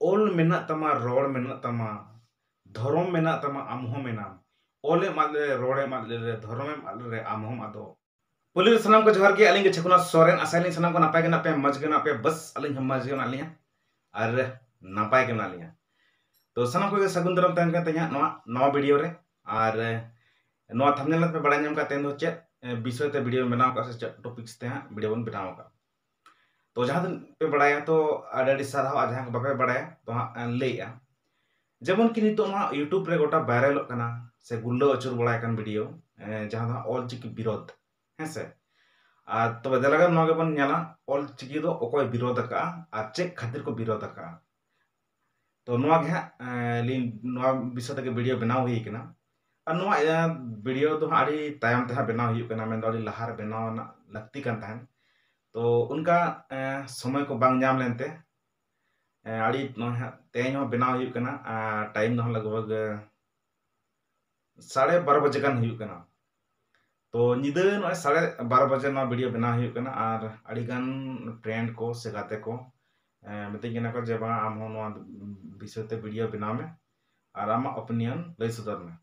ओल मेना तमा रोड मेना तमा धर्म मेना तमा आमहो मेना ओले माले रोडे माले धर्मे माले आमहो आदो पुलिस सनाम को जोहार के अलिंग छकुना सोरेन असाइलिंग सनाम को नापाय के नापे मज के नापे बस अलिंग हम मज के नालिया अरे नापाय के नालिया तो सनाम को सगुन दरम तहन का तኛ नवा वीडियो रे और नवा थंबनेल पे बड़ा नाम का तेन दो चेक विषय ते वीडियो बनाव का से टॉपिक्स ते वीडियो बन बनाव का तो जहां पे बड़ाया तो आडी सारा जहां को बापे बड़ाया तो लेया जेमन कि नितो यूट्यूब रे गोटा वायरल कना से गुल्लो अचुर बड़ाय कन वीडियो जहां ऑल चिकी विरोध हेसे तो दलागा नगे बन नेला ऑल चिकी दो ओकोय विरोध का आ चेक खातिर को विरोध का तो नवा गे लिन नवा विषय तक वीडियो बनाव हुई कना और नवा वीडियो तो आडी तायम ते बनाव हुई कना मेन दो लहार बनाव ना लगती कन तहन तो उनका समय को बांग जाम लेनते आड़ी तेज बनाव हुई कना टाइम दो लगभग 12:30 बजे गान हुई कना तो निदे न 12:30 बजे ना वीडियो बनाव हुई कना और आड़ी गान फ्रेंड को से गाते को मिते कना को जे बा आम हो नवा विषय ते वीडियो बनाव में और आमा ओपिनियन लय सदर में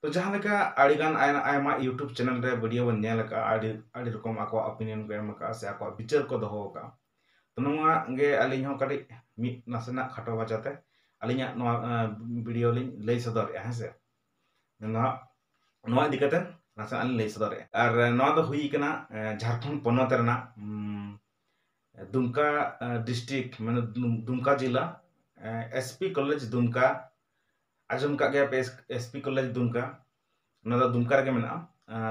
तो जहां लेका आड़ी गान आयमा यूट्यूब चैनल रे वीडियो बन नेल का आड़ी रकम आको ओपिनियन को एम का से आको विचार को दोहो का तो नवा गे अलिन हो कडी मि नासना खाटो बाजाते अलिन नवा वीडियो लिन लय सदर है से नवा दिकते नासना अलिन लय सदर और नवा दो हुई कना झारखंड पोनत रना दुमका डिस्ट्रिक्ट माने दुमका जिला एसपी कॉलेज दुमका आजम का गया पे एसपी कॉलेज दुमका ना दुमका रे मेना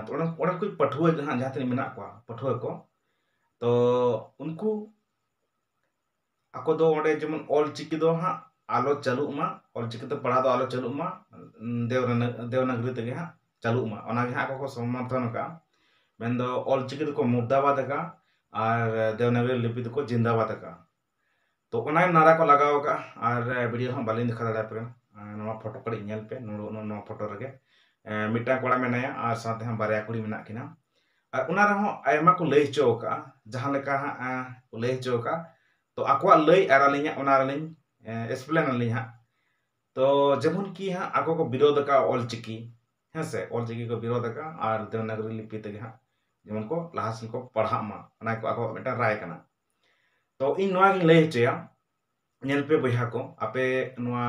तो ओड़ा कोई पठुआ जहां तनी मेना को पठुआ को तो उनको आको दो ओडे जेमन ऑल चिकी दो हां आलो चालू मा ऑल चिकी तो पढ़ा दो आलो चालू मा देवनागरी तगे हां चालू मा ओना गे आको को समर्थन का मेन दो ऑल चिकी को मुर्दाबाद का और देवनागरी लिपि को जिंदाबाद का तो ओना नारा को लगाव का और वीडियो हम बालिन दिखा दाड़ा पे नवा फोटो कड़ी नेल पे नो फोटो रगे मिटा कोड़ा मेनाया और साथे हम बारिया कुड़ी मेना किना और उना रहो आयमा को लय चो का जहां लेका को लय चो का तो आको लय आरालिnya उना रलिन एक्सप्लेन अलिnya तो जेमन की आको को विरोध का ऑल चिकी हेसे ऑल चिकी को विरोध का और देवनागरी लिपि तगे जेमन को लाहासी को पढ़ा मा उना को आको मेटा राय कना तो इन नवा गिन लय चया नेल पे बहा को आपे नवा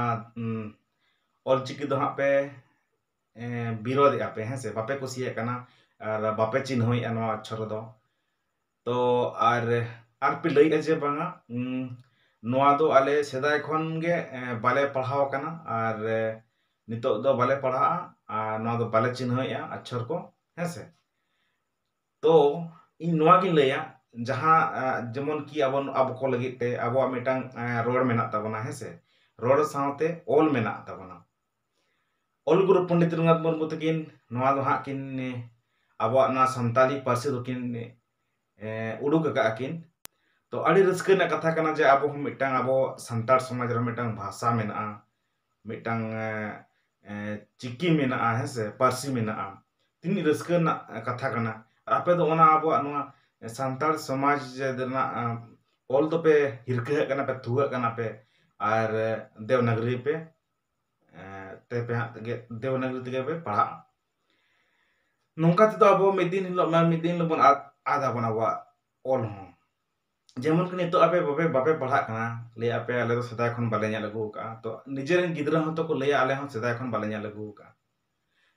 ऑल चिकी दो हाँ पे विरोध आपे हैं से बापे कुसिया कना और बापे चिन्ह नवा अक्षर दो तो आर पे लई जे बांगा नवा दो आले सेदाय खन गे बाले पढ़ाव कना और नितो दो बाले पढ़ा नवा दो बाले चिन्ह अक्षर को हैं से तो इन नवा गिन लया जहां जेमन की अब को लगिते अब मिटांग रोड मेना तबना है से रोड साथे ओल मेना तबना ओल गुरु पंडित रघुनाथ मुर्मू तकिन नवा दो हां किन अब ना संताली पार्सी दो किन उडुक का किन तो अड़ी रस्क ना कथा कना जे अब मिटांग अब संतार समाज रे मिटांग भाषा मेना मिटांग चिकी मेना है से पार्सी मेना तिन रस्क ना कथा कना आपे दो ओना अब नवा संतार समाज देना ऑल तो पे हिरके कना पे थुआ कना पे और देवनागरी पे ते पे देवनागरी ते पे पढ़ा नोंका तो अब मिदिन बन आधा बना वा ऑल हो जेमन के तो आपे बापे पढ़ा कना ले आपे आले तो सदा खन बाले nya लगू का तो निजे रेन गिदरा हो तो को ले आले हो सदा खन बाले nya लगू का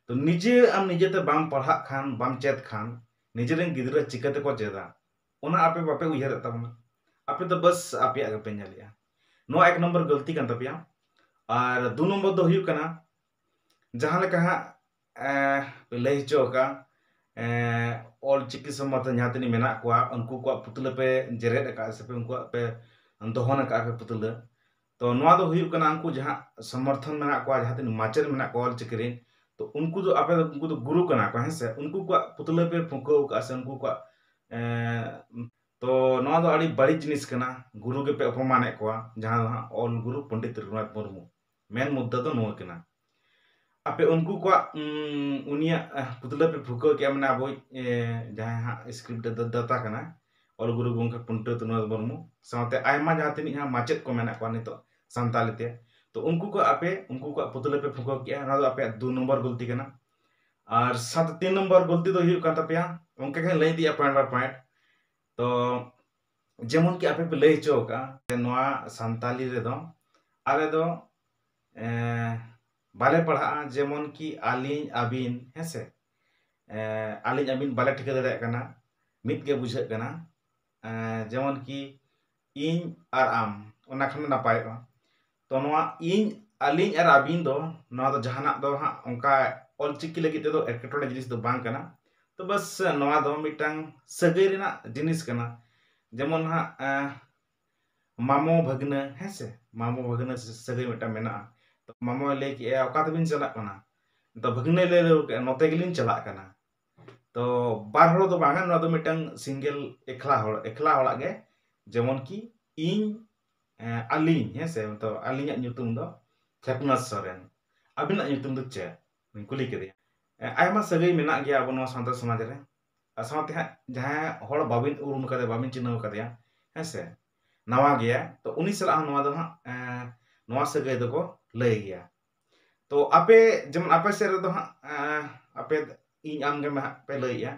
तो निजे आम निजे ते बाम पढ़ा खान बाम चेत खान निजेरेन गिदरा चिकाते को चेदा ओना आपे बापे उयहर तबना आपे तो बस आपे आगे पे नेलिया नो एक नंबर गलती कन तपिया और दो नंबर दो हुई कना जहां लेका लय चो का ऑल चिकी समर्थन जहां तनी मेना को उनको को पुतले पे जेरेट का से पे उनको पे दोहन का पे पुतले तो नवा दो हुई कना उनको जहां समर्थन मेना को जहां तनी माचर मेना को ऑल चिकी रे तो उनको जो आपे उनको तो गुरु कना को है से उनको को पुतले पे फुको का से उनको को तो नवा दो अड़ी बड़ी जिनिस कना गुरु के पे अपमान को जहां ऑल गुरु पंडित रघुनाथ मुर्मू मेन मुद्दा तो नो कना आपे उनको को उनिया पुतले पे फुको के मना अब जहां स्क्रिप्ट दता कना ऑल गुरु गंगा पंडित रघुनाथ मुर्मू साथे आयमा जहां तनी माचेत को मेना को नितो संताली ते तो उनको पुतले पे फुको किया ना तो पे 2 नंबर गलती करना और 3 नंबर गलती तो हुई करता पे उनके के लई दिया पॉइंट बाय पॉइंट तो जेमन कि आपे पे लई चोका नोआ संताली रे दो आले दो बाले पढ़ा जेमन कि आलिन आबिन हेसे आलिन आबिन बाले ठिका दड़े कना मित के बुझे कना जेमन कि इन और आम ओना खन नापायगा तो नोआ इन आलिन और आबिन दो नोआ दो जहाना दो हा उनका ऑलचिकी लगी ते दो एकेटोने जिनिस दो बांग कना तो बस नोआ दो मिटांग सगै रेना जिनिस कना जेमन हा मामो भगना हेसे मामो भगना सगै मिटा मेना तो मामो ले कि ओका तबिन चला कना तो भगने ले नोते गिलिन चला कना तो बार हड़ दो बांगा नोआ दो मिटांग सिंगल एकला हड़ा गे जेमन कि इन आलिन हेसे तो आलिन ᱧᱩᱛᱩᱢ दो खेपना सोरेन अबिना ᱧᱩᱛᱩᱢ दो चे कुली के आयमा सगै मेना गया अब नोआ सान्ताल समाज रे साथे हा जहां हड़ बाबिन उरुम कदे बाबिन चिन्हव कदया हेसे नवा गया तो उनी सला नोआ दो हा नोआ सगै दो को लय गया तो आपे जेमन आपे से रे दो हा आपे इन आम गे पे लयया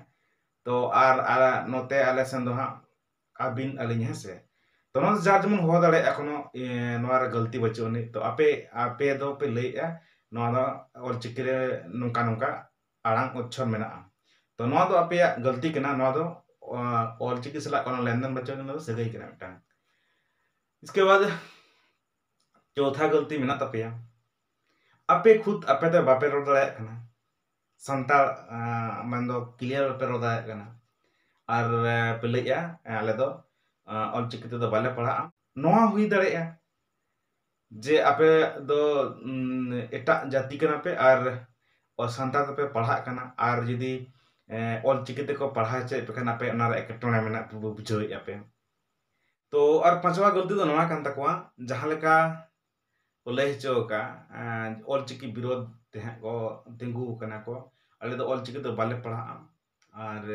तो आर नोते आले सेन दो हा आबिन आलिन हेसे तो नोआ जार जेमन हो दाड़े एखोनो नोआ रे गलती बचुनी तो आपे दो पे लयया नोआ दो ऑलचिकी रे नोंका नोंका आड़ांग उच्छर मेना तो नोआ दो आपे गलती कना नोआ दो ऑलचिकी सला कोनो लेनदेन बचुनी दो सगै कना मिटांग इसके बाद चौथा गलती मेना तपेया आपे खुद आपे तो बापे रोड दाड़े कना संताल मन दो क्लियर पे रोड दाड़े कना और पे लयया आले दो ऑलचिकी ते दो बाले पढ़ा नोआ हुई दाड़े जे आपे दो एटा जाति कना पे और संताल पे पढ़ा कना और यदि ऑलचिकी ते को पढ़ा चे पे कना पे ओना रे एकटोने मेना बुझावे पे तो और पांचवा गलती तो नोआ कान तकवा जहां लेका को लय चोका ऑलचिकी विरोध ते को तिंगु कना को आले दो ऑलचिकी तो बाले पढ़ा और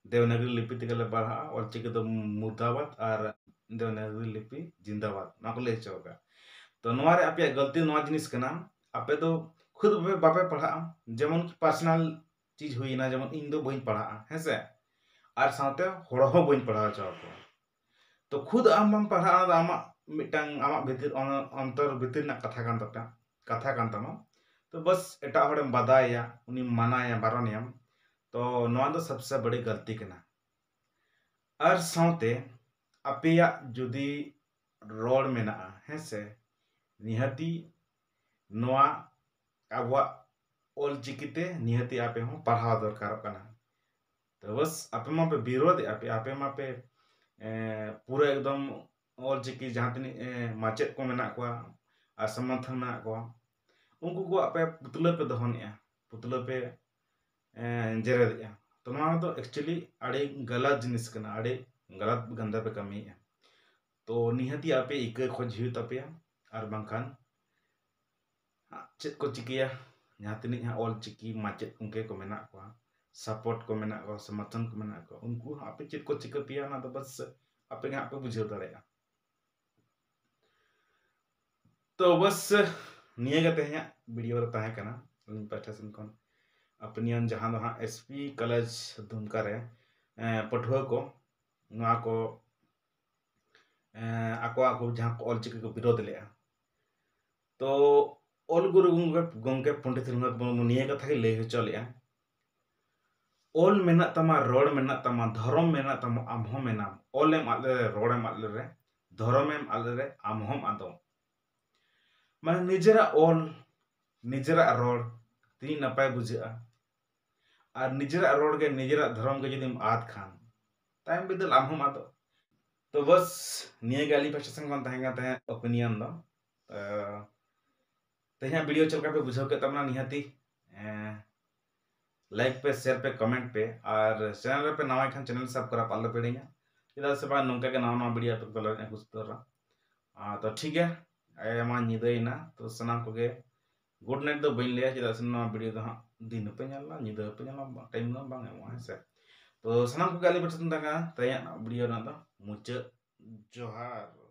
देवनागरी लिपि ते गले पढ़ा ऑलचिकी तो मुर्दाबाद और देवनागरी लिपि जिंदाबाद ना को लय चोका तो नोआ रे आपे गलती नोआ जिनिस कना आपे तो खुद बापे पढ़ा जेमन पर्सनल चीज हुई ना जेमन इन दो बइन पढ़ा हेसे और साथे होड़ हो बइन पढ़ा चाको तो खुद आम बम पढ़ा आमा मिटांग आमा भीतर अंतर भीतर ना कथा कान तमा तो बस एटा हड़म बादाया उनी मानाया बारनियम तो नोआ दो सबसे बड़ी गलती कना और साथे अपेया जुदी रोड मेना हेसे निहती नोआ आबवा ऑलचिकी ते निहती आपे हो पढ़ा दरकार कना तो बस आपे मा पे विरोध आपे मा पे पूरा एकदम ऑलचिकी जहां तनी माचेत को मेना को आ समर्थन मेना को उनको को आपे पुतले पे दहनिया पुतले पे जेरेदिया तो नोआ तो एक्चुअली अड़े गलत जिनिस कना अड़े गलत गंदा पे कमी है तो निहती आपे इके खोज हुई तपेया और बांखान चेत को चिकिया जहां तनी ऑलचिकी माचेत उनके को मेना को सपोर्ट को मेना को समर्थन को मेना को उनको आपे चेत को चिका पिया ना तो बस आपे गे आपे बुझाव दाड़ेया तो बस निये गे तेहें वीडियो रे ताहे कना इन पाठा सेन कोन अपनियन जहां दो हा एसपी कॉलेज दुमका रे पठुआ को नोआ को आको जहां ऑलचिकी को विरोध लेया तो ऑल गुरु गंगे पंडित रघुनाथ मुर्मू निये कथा के लय हचो लेया ऑल मेना तमा रोड मेना तमा धर्म मेना तमा आमहो मेना ऑलेम आले रोडेम आले रे धर्मेम आले रे आमहोम आदो माने निजेरा ऑल निजेरा रोड ती नपाय बुझा और निजेरा रोड के निजेरा धर्म के जदि आद खान टाइम बिदल आमहोम आदो तो बस निये गाली पाछे संग ताहे ओपिनियन दो तेहा वीडियो चलका पे बुझाव के तमना निहाती लाइक पे शेयर पे कमेंट पे और चैनल पे नवा खान चैनल सब करा पालो पेड़ेगा चेदा से बा नोंका के नवा वीडियो पे कलर ने कुछ तो ठीक है आयमा निदेना तो सनाम को गे गुड नाइट दो बइन लिया चेदा से नवा वीडियो दो हां दिन पे ñalla निदे पे ñalla टाइम ना बांग एमो है तो सनाम को गाली बटन तंगा तया वीडियो ना दो मुझे जोहार।